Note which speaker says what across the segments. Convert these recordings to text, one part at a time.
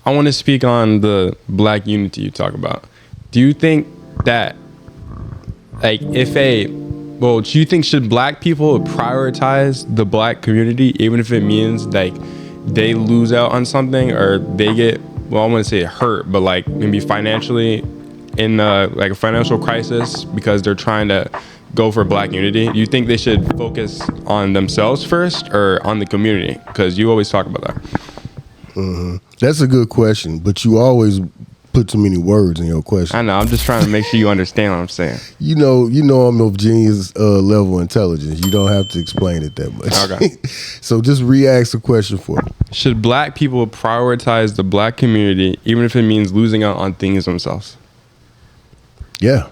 Speaker 1: I want to speak on the black unity you talk about. Do you think that, like, do you think should black people prioritize the black community, even if it means like they lose out on something or they get, well, I want to say hurt, but like maybe financially in like a financial crisis because they're trying to go for black unity? Do you think they should focus on themselves first or on the community? Because you always talk about that.
Speaker 2: Mm-hmm. That's a good question, but you always put too many words in your question.
Speaker 1: I know. I'm just trying to make sure you understand what I'm saying.
Speaker 2: You know I'm of genius level intelligence. You don't have to explain it that much.
Speaker 1: Okay.
Speaker 2: So just re-ask the question for me.
Speaker 1: Should black people prioritize the black community, even if it means losing out on things themselves?
Speaker 2: Yeah.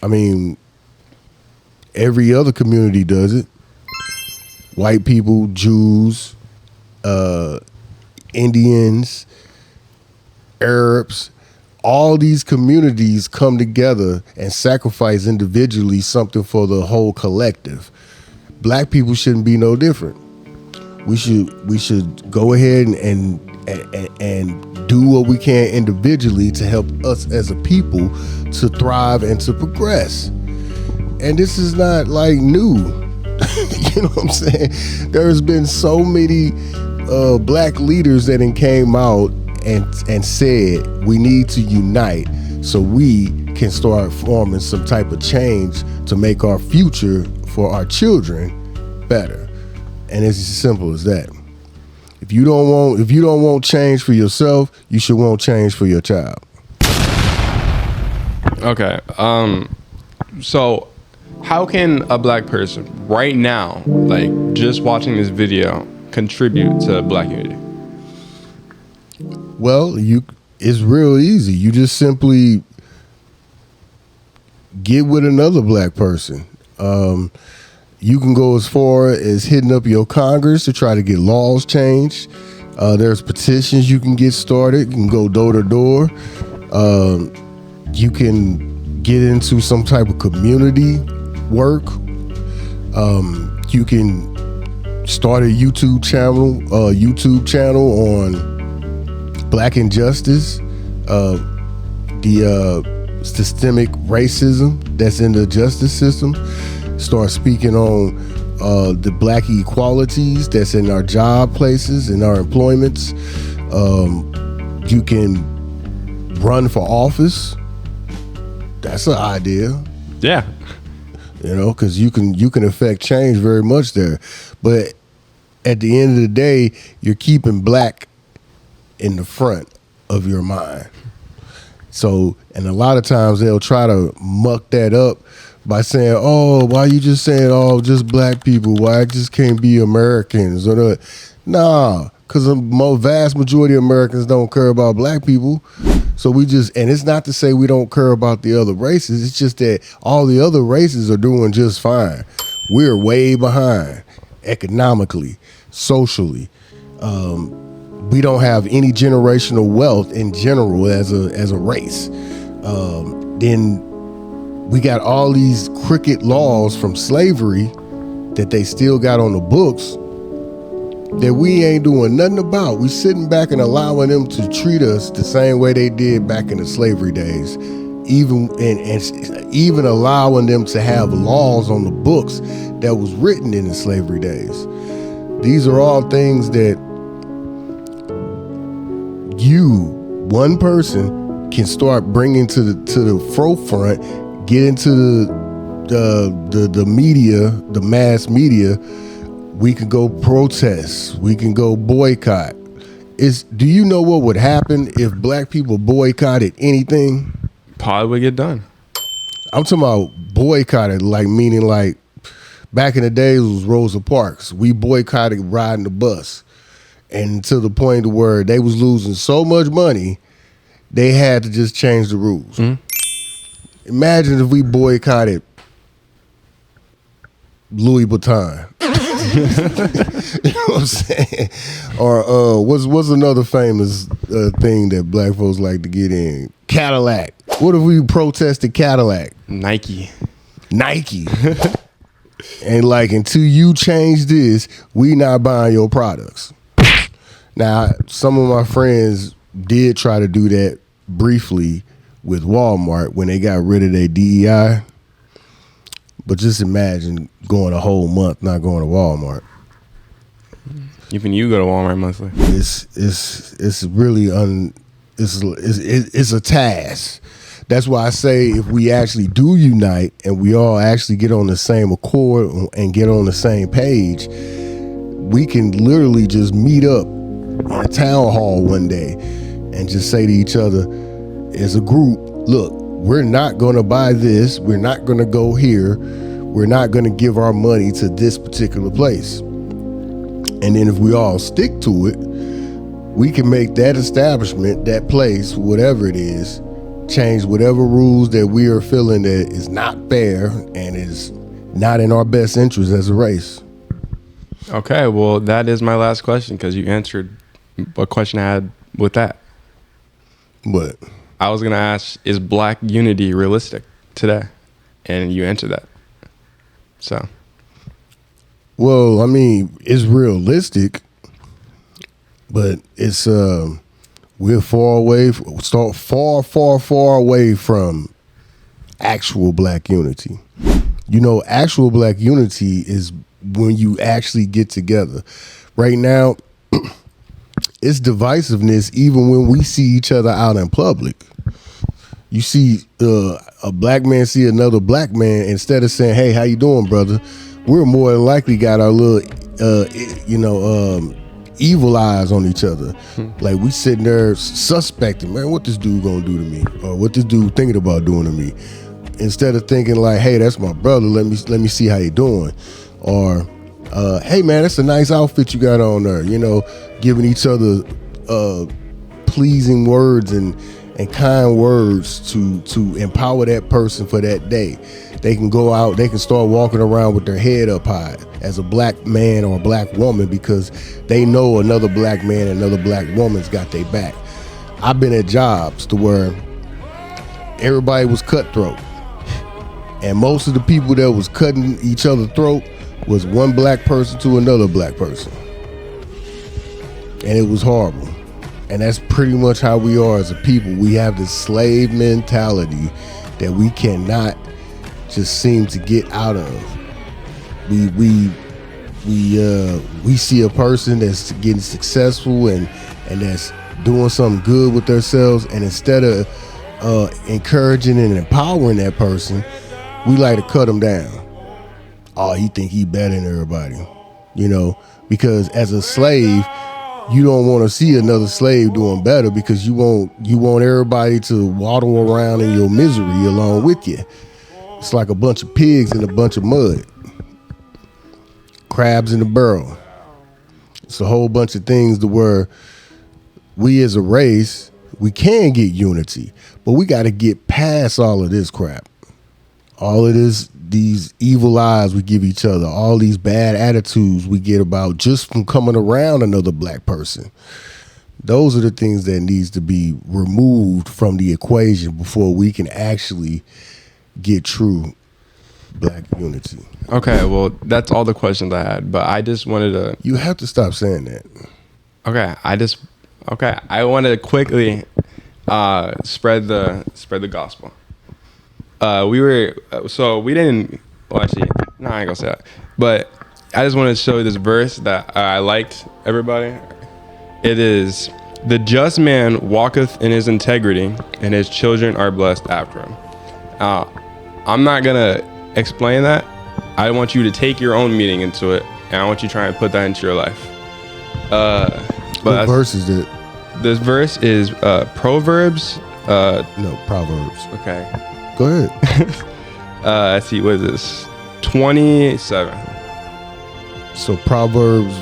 Speaker 2: I mean, every other community does it. White people, Jews, Indians, Arabs, all these communities come together and sacrifice individually something for the whole collective. Black people shouldn't be no different. We should go ahead and do what we can individually to help us as a people to thrive and to progress. And this is not like new. You know what I'm saying? There's been so many black leaders that came out and said we need to unite so we can start forming some type of change to make our future for our children better. And it's as simple as that. If you don't want change for yourself, you should want change for your child.
Speaker 1: Okay. So how can a black person right now, like just watching this video, contribute to black unity?
Speaker 2: Well, it's real easy. You just simply get with another black person. You can go as far as hitting up your Congress to try to get laws changed. There's petitions you can get started. You can go door to door. You can get into some type of community work. You can start a YouTube channel on Black Injustice, the systemic racism that's in the justice system. Start speaking on the black equalities that's in our job places, in our employments. You can run for office. That's an idea.
Speaker 1: Yeah.
Speaker 2: You know, because you can affect change very much there. But at the end of the day, you're keeping black in the front of your mind. So, and a lot of times they'll try to muck that up by saying, oh, why you just saying, oh, just black people? Why it just can't be Americans? Nah, because the vast majority of Americans don't care about black people. So and it's not to say we don't care about the other races. It's just that all the other races are doing just fine. We're way behind economically, socially. We don't have any generational wealth in general as a race. Then we got all these crooked laws from slavery that they still got on the books that we ain't doing nothing about. We sitting back and allowing them to treat us the same way they did back in the slavery days, even allowing them to have laws on the books that was written in the slavery days. These are all things that one person can start bringing to the forefront, get into the media, the mass media. We can go protest. We can go boycott. Do you know what would happen if black people boycotted anything?
Speaker 1: Probably would get done.
Speaker 2: I'm talking about boycotted, meaning back in the days it was Rosa Parks. We boycotted riding the bus. And to the point where they was losing so much money, they had to just change the rules. Mm-hmm. Imagine if we boycotted Louis Vuitton. You know what I'm saying? Or what's another famous thing that black folks like to get in? Cadillac. What if we protested Cadillac?
Speaker 1: Nike.
Speaker 2: And until you change this, we not buying your products. Now, some of my friends did try to do that briefly with Walmart when they got rid of their DEI. But just imagine going a whole month not going to Walmart.
Speaker 1: Even you go to Walmart monthly.
Speaker 2: It's really it's a task. That's why I say if we actually do unite and we all actually get on the same accord and get on the same page, we can literally just meet up in a town hall one day and just say to each other as a group, look, we're not going to buy this. We're not going to go here. We're not going to give our money to this particular place. And then if we all stick to it, we can make that establishment, that place, whatever it is, change whatever rules that we are feeling that is not fair and is not in our best interest as a race.
Speaker 1: Okay, well, that is my last question because you answered what question I had with that.
Speaker 2: What?
Speaker 1: I was going to ask, is black unity realistic today? And you answered that. So.
Speaker 2: Well, I mean, it's realistic, but it's we're far away, far away from actual black unity. You know, actual black unity is when you actually get together. Right now, it's divisiveness even when we see each other out in public. You see a black man see another black man, instead of saying, hey, how you doing, brother? We're more than likely got our little, evil eyes on each other. Like we sitting there suspecting, man, what this dude gonna do to me? Or what this dude thinking about doing to me? Instead of thinking like, hey, that's my brother, let me see how you doing. Or, hey man, that's a nice outfit you got on there. You know, giving each other pleasing words and kind words to empower that person for that day. They can go out, they can start walking around with their head up high as a black man or a black woman because they know another black man and another black woman's got their back. I've been at jobs to where everybody was cutthroat. And most of the people that was cutting each other's throat was one black person to another black person. And it was horrible. And that's pretty much how we are as a people. We have this slave mentality that we cannot just seem to get out of. We see a person that's getting successful and that's doing something good with themselves, and instead of encouraging and empowering that person, we like to cut them down. Oh, he think he better than everybody, you know, because as a slave, you don't want to see another slave doing better because you want everybody to waddle around in your misery along with you. It's like a bunch of pigs in a bunch of mud. Crabs in the barrel. It's a whole bunch of things to where we as a race, we can get unity, but we got to get past all of this crap. All of this, these evil eyes we give each other, all these bad attitudes we get about just from coming around another black person. Those are the things that needs to be removed from the equation before we can actually get true black unity.
Speaker 1: Okay, well, that's all the questions I had, but I just wanted to...
Speaker 2: You have to stop saying that.
Speaker 1: Okay, I wanted to quickly spread the gospel. We didn't, well, actually, no, I ain't gonna say that, but I just wanted to show you this verse that I liked, everybody. It is, the just man walketh in his integrity, and his children are blessed after him. I'm not gonna explain that. I want you to take your own meaning into it, and I want you to try and put that into your life.
Speaker 2: What verse is it?
Speaker 1: This verse is Proverbs.
Speaker 2: No, Proverbs.
Speaker 1: Okay.
Speaker 2: Go ahead.
Speaker 1: Let's see, what is this? 27.
Speaker 2: So Proverbs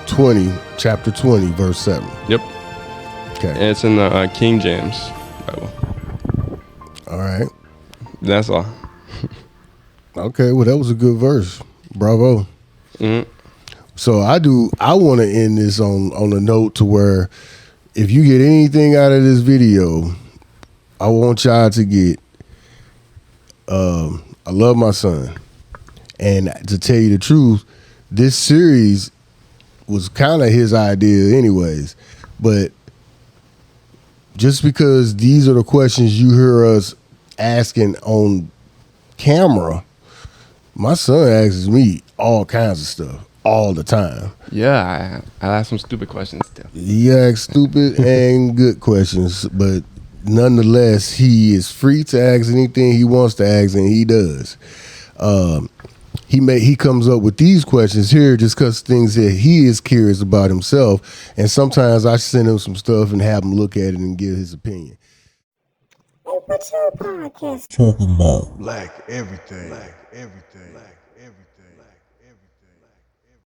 Speaker 2: 20, chapter 20, verse 7.
Speaker 1: Yep.
Speaker 2: Okay.
Speaker 1: And it's in the King James Bible.
Speaker 2: All right.
Speaker 1: That's all.
Speaker 2: Okay, well, that was a good verse. Bravo.
Speaker 1: Mm-hmm.
Speaker 2: So I want to end this on a note to where if you get anything out of this video, I want y'all to get, I love my son. And to tell you the truth, this series was kind of his idea anyways. But just because these are the questions you hear us asking on camera, my son asks me all kinds of stuff all the time.
Speaker 1: Yeah, I ask some stupid questions too.
Speaker 2: He asks stupid and good questions, but nonetheless, he is free to ask anything he wants to ask, and he does. He comes up with these questions here just because things that he is curious about himself, and sometimes I send him some stuff and have him look at it and give his opinion.
Speaker 3: Hey, what's your podcast talking about?
Speaker 2: Black everything. Black everything. Black